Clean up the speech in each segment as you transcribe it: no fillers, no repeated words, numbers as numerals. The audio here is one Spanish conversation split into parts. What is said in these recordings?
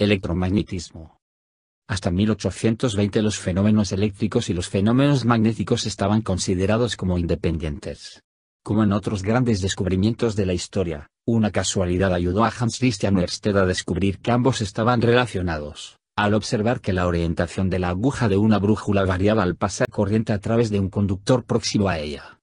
Electromagnetismo. Hasta 1820 los fenómenos eléctricos y los fenómenos magnéticos estaban considerados como independientes. Como en otros grandes descubrimientos de la historia, una casualidad ayudó a Hans Christian Ørsted a descubrir que ambos estaban relacionados, al observar que la orientación de la aguja de una brújula variaba al pasar corriente a través de un conductor próximo a ella.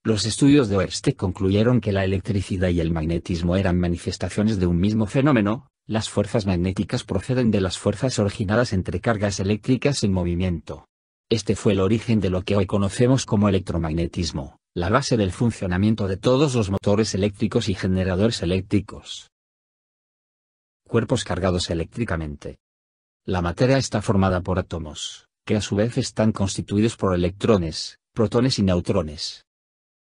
Los estudios de Ørsted concluyeron que la electricidad y el magnetismo eran manifestaciones de un mismo fenómeno. Las fuerzas magnéticas proceden de las fuerzas originadas entre cargas eléctricas en movimiento. Este fue el origen de lo que hoy conocemos como electromagnetismo, la base del funcionamiento de todos los motores eléctricos y generadores eléctricos. Cuerpos cargados eléctricamente. La materia está formada por átomos, que a su vez están constituidos por electrones, protones y neutrones.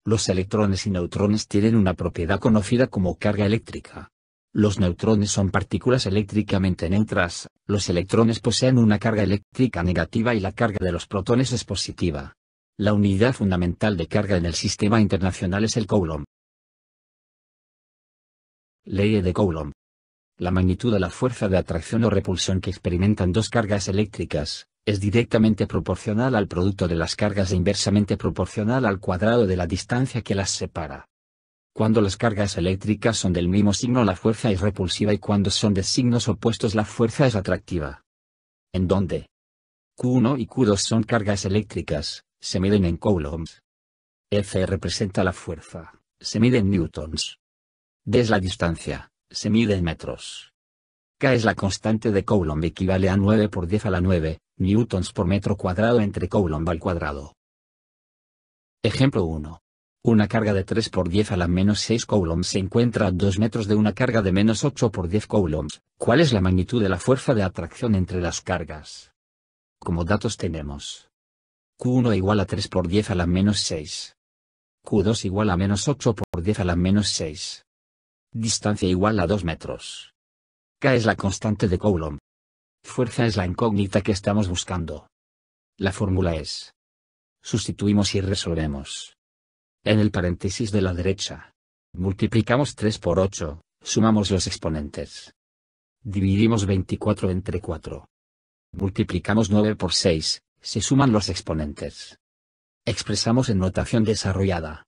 Los electrones y neutrones tienen una propiedad conocida como carga eléctrica. Los neutrones son partículas eléctricamente neutras, los electrones poseen una carga eléctrica negativa y la carga de los protones es positiva. La unidad fundamental de carga en el sistema internacional es el coulomb. Ley de Coulomb. La magnitud de la fuerza de atracción o repulsión que experimentan dos cargas eléctricas, es directamente proporcional al producto de las cargas e inversamente proporcional al cuadrado de la distancia que las separa. Cuando las cargas eléctricas son del mismo signo la fuerza es repulsiva y cuando son de signos opuestos la fuerza es atractiva. En donde Q1 y Q2 son cargas eléctricas, se miden en coulombs. F representa la fuerza, se mide en newtons. D es la distancia, se mide en metros. K es la constante de Coulomb, equivale a 9 por 10 a la 9, newtons por metro cuadrado entre Coulomb al cuadrado. Ejemplo 1. Una carga de 3 por 10 a la menos 6 coulombs se encuentra a 2 metros de una carga de menos 8 por 10 coulombs. ¿Cuál es la magnitud de la fuerza de atracción entre las cargas? Como datos tenemos Q1 igual a 3 por 10 a la menos 6. Q2 igual a menos 8 por 10 a la menos 6. Distancia igual a 2 metros. K es la constante de Coulomb. Fuerza es la incógnita que estamos buscando. La fórmula es. Sustituimos y resolvemos. En el paréntesis de la derecha. Multiplicamos 3 por 8, sumamos los exponentes. Dividimos 24 entre 4. Multiplicamos 9 por 6, se suman los exponentes. Expresamos en notación desarrollada.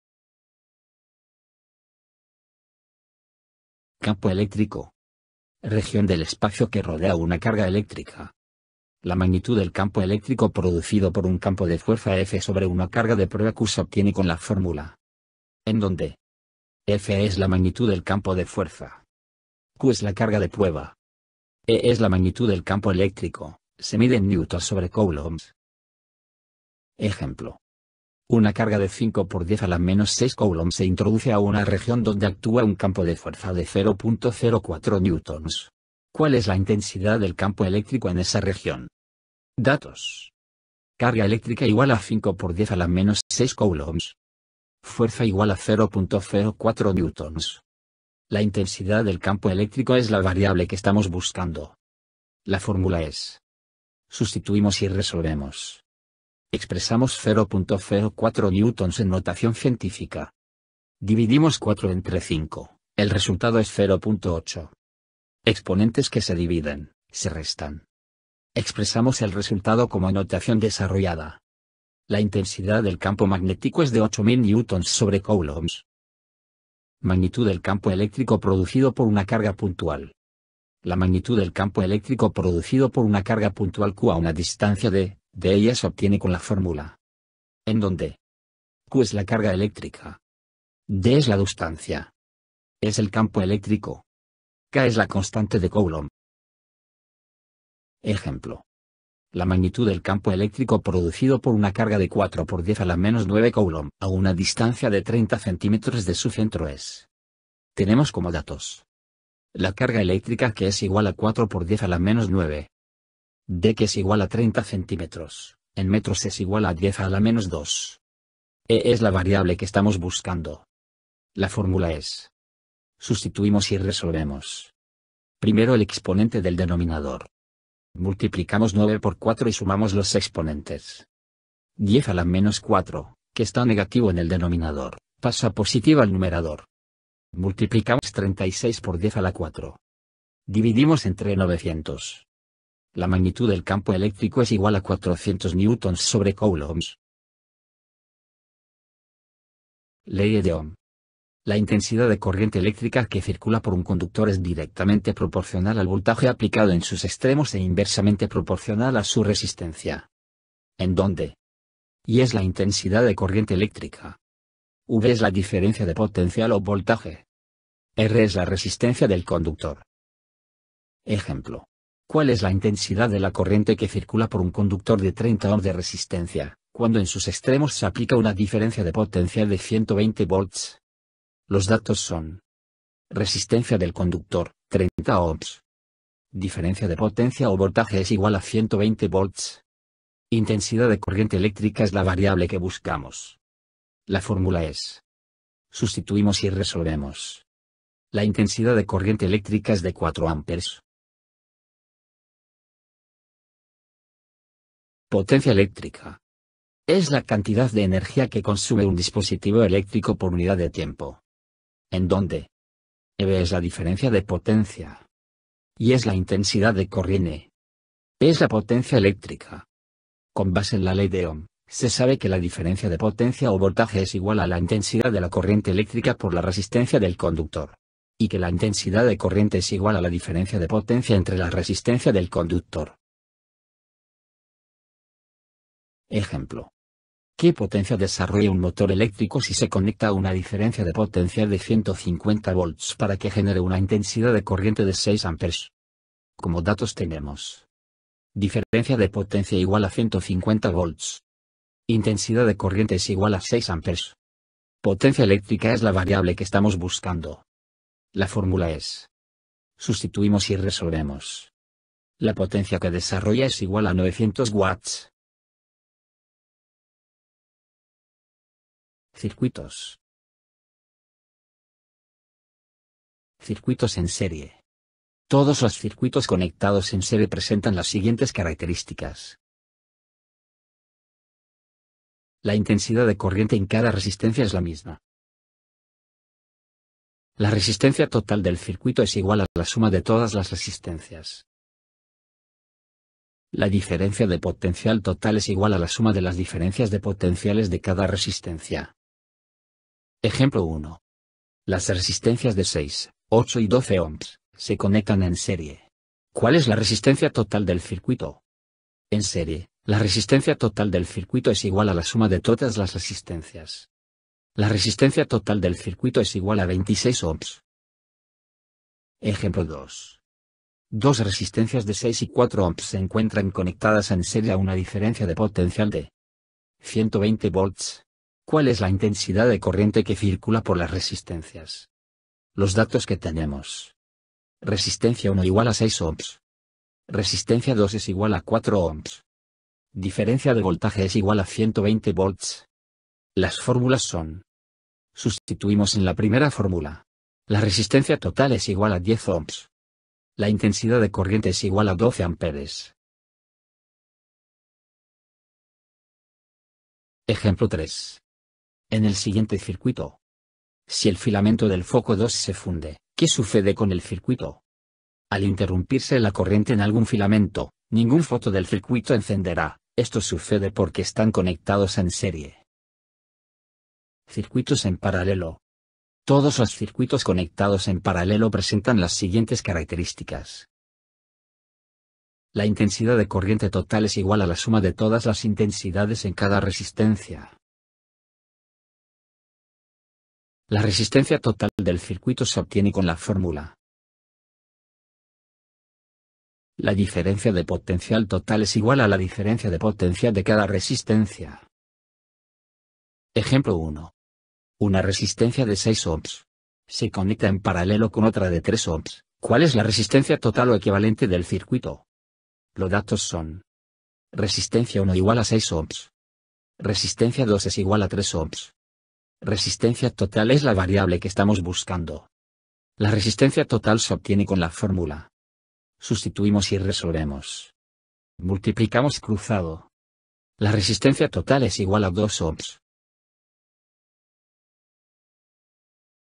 Campo eléctrico. Región del espacio que rodea una carga eléctrica. La magnitud del campo eléctrico producido por un campo de fuerza F sobre una carga de prueba Q se obtiene con la fórmula. En donde F es la magnitud del campo de fuerza. Q es la carga de prueba. E es la magnitud del campo eléctrico, se mide en newtons sobre coulombs. Ejemplo. Una carga de 5 por 10 a la menos 6 coulombs se introduce a una región donde actúa un campo de fuerza de 0.04 newtons. ¿Cuál es la intensidad del campo eléctrico en esa región? Datos. Carga eléctrica igual a 5 por 10 a la menos 6 coulombs. Fuerza igual a 0.04 newtons. La intensidad del campo eléctrico es la variable que estamos buscando. La fórmula es. Sustituimos y resolvemos. Expresamos 0.04 newtons en notación científica. Dividimos 4 entre 5, el resultado es 0.8. Exponentes que se dividen, se restan. Expresamos el resultado como notación desarrollada. La intensidad del campo magnético es de 8000 newtons sobre coulombs. Magnitud del campo eléctrico producido por una carga puntual. La magnitud del campo eléctrico producido por una carga puntual Q a una distancia de ella se obtiene con la fórmula. En donde Q es la carga eléctrica. D es la distancia. Es el campo eléctrico. K es la constante de Coulomb. Ejemplo. La magnitud del campo eléctrico producido por una carga de 4 por 10 a la menos 9 Coulomb a una distancia de 30 centímetros de su centro es. Tenemos como datos. La carga eléctrica que es igual a 4 por 10 a la menos 9. D que es igual a 30 centímetros, en metros es igual a 10 a la menos 2. E es la variable que estamos buscando. La fórmula es. Sustituimos y resolvemos. Primero el exponente del denominador. Multiplicamos 9 por 4 y sumamos los exponentes. 10 a la menos 4, que está negativo en el denominador, pasa positivo al numerador. Multiplicamos 36 por 10 a la 4. Dividimos entre 900. La magnitud del campo eléctrico es igual a 400 newtons sobre coulombs. Ley de Ohm. La intensidad de corriente eléctrica que circula por un conductor es directamente proporcional al voltaje aplicado en sus extremos e inversamente proporcional a su resistencia. ¿En dónde? Y es la intensidad de corriente eléctrica. V es la diferencia de potencial o voltaje. R es la resistencia del conductor. Ejemplo. ¿Cuál es la intensidad de la corriente que circula por un conductor de 30 ohms de resistencia, cuando en sus extremos se aplica una diferencia de potencial de 120 volts? Los datos son: resistencia del conductor, 30 ohms. Diferencia de potencia o voltaje es igual a 120 volts. Intensidad de corriente eléctrica es la variable que buscamos. La fórmula es: sustituimos y resolvemos. La intensidad de corriente eléctrica es de 4 amperes. Potencia eléctrica. Es la cantidad de energía que consume un dispositivo eléctrico por unidad de tiempo. ¿En dónde? EV es la diferencia de potencia. Y es la intensidad de corriente. P es la potencia eléctrica. Con base en la ley de Ohm, se sabe que la diferencia de potencia o voltaje es igual a la intensidad de la corriente eléctrica por la resistencia del conductor. Y que la intensidad de corriente es igual a la diferencia de potencia entre la resistencia del conductor. Ejemplo. ¿Qué potencia desarrolla un motor eléctrico si se conecta a una diferencia de potencial de 150 volts para que genere una intensidad de corriente de 6 amperes? Como datos tenemos: diferencia de potencia igual a 150 volts. Intensidad de corriente es igual a 6 amperes. Potencia eléctrica es la variable que estamos buscando. La fórmula es: sustituimos y resolvemos. La potencia que desarrolla es igual a 900 watts. Circuitos. Circuitos en serie. Todos los circuitos conectados en serie presentan las siguientes características. La intensidad de corriente en cada resistencia es la misma. La resistencia total del circuito es igual a la suma de todas las resistencias. La diferencia de potencial total es igual a la suma de las diferencias de potenciales de cada resistencia. Ejemplo 1. Las resistencias de 6, 8 y 12 ohms se conectan en serie. ¿Cuál es la resistencia total del circuito? En serie, la resistencia total del circuito es igual a la suma de todas las resistencias. La resistencia total del circuito es igual a 26 ohms. Ejemplo 2. Dos resistencias de 6 y 4 ohms se encuentran conectadas en serie a una diferencia de potencial de 120 volts. ¿Cuál es la intensidad de corriente que circula por las resistencias? Los datos que tenemos: resistencia 1 igual a 6 ohms. Resistencia 2 es igual a 4 ohms. Diferencia de voltaje es igual a 120 volts. Las fórmulas son: sustituimos en la primera fórmula. La resistencia total es igual a 10 ohms. La intensidad de corriente es igual a 12 amperes. Ejemplo 3. En el siguiente circuito. Si el filamento del foco 2 se funde, ¿qué sucede con el circuito? Al interrumpirse la corriente en algún filamento, ningún foco del circuito encenderá. Esto sucede porque están conectados en serie. Circuitos en paralelo. Todos los circuitos conectados en paralelo presentan las siguientes características. La intensidad de corriente total es igual a la suma de todas las intensidades en cada resistencia. La resistencia total del circuito se obtiene con la fórmula. La diferencia de potencial total es igual a la diferencia de potencial de cada resistencia. Ejemplo 1. Una resistencia de 6 ohms se conecta en paralelo con otra de 3 ohms. ¿Cuál es la resistencia total o equivalente del circuito? Los datos son: resistencia 1 igual a 6 ohms. Resistencia 2 es igual a 3 ohms. Resistencia total es la variable que estamos buscando. La resistencia total se obtiene con la fórmula. Sustituimos y resolvemos. Multiplicamos cruzado. La resistencia total es igual a 2 ohms.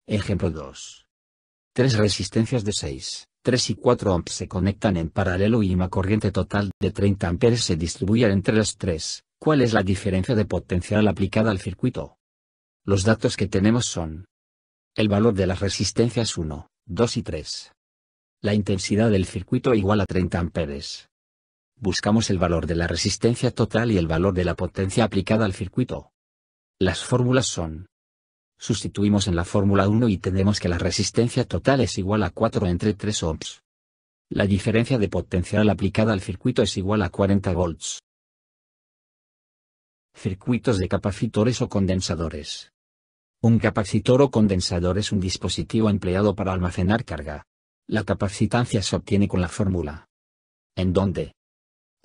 Ejemplo 2. Tres resistencias de 6, 3 y 4 ohms se conectan en paralelo y una corriente total de 30 amperes se distribuye entre los tres. ¿Cuál es la diferencia de potencial aplicada al circuito? Los datos que tenemos son: el valor de las resistencias 1, 2 y 3. La intensidad del circuito igual a 30 amperes. Buscamos el valor de la resistencia total y el valor de la potencia aplicada al circuito. Las fórmulas son: sustituimos en la fórmula 1 y tenemos que la resistencia total es igual a 4 entre 3 ohms. La diferencia de potencial aplicada al circuito es igual a 40 volts. Circuitos de capacitores o condensadores. Un capacitor o condensador es un dispositivo empleado para almacenar carga. La capacitancia se obtiene con la fórmula, en donde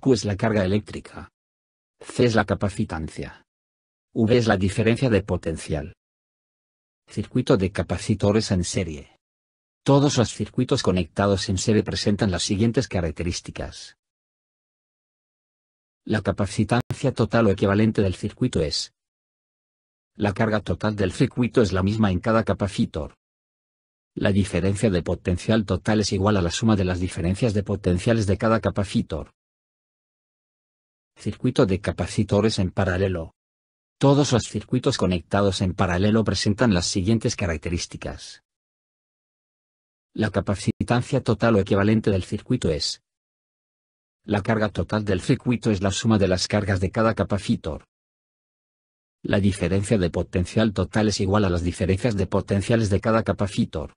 Q es la carga eléctrica, C es la capacitancia, V es la diferencia de potencial. Circuito de capacitores en serie. Todos los circuitos conectados en serie presentan las siguientes características. La capacitancia total o equivalente del circuito es: la carga total del circuito es la misma en cada capacitor. La diferencia de potencial total es igual a la suma de las diferencias de potenciales de cada capacitor. Circuito de capacitores en paralelo. Todos los circuitos conectados en paralelo presentan las siguientes características. La capacitancia total o equivalente del circuito es: la carga total del circuito es la suma de las cargas de cada capacitor. La diferencia de potencial total es igual a las diferencias de potenciales de cada capacitor.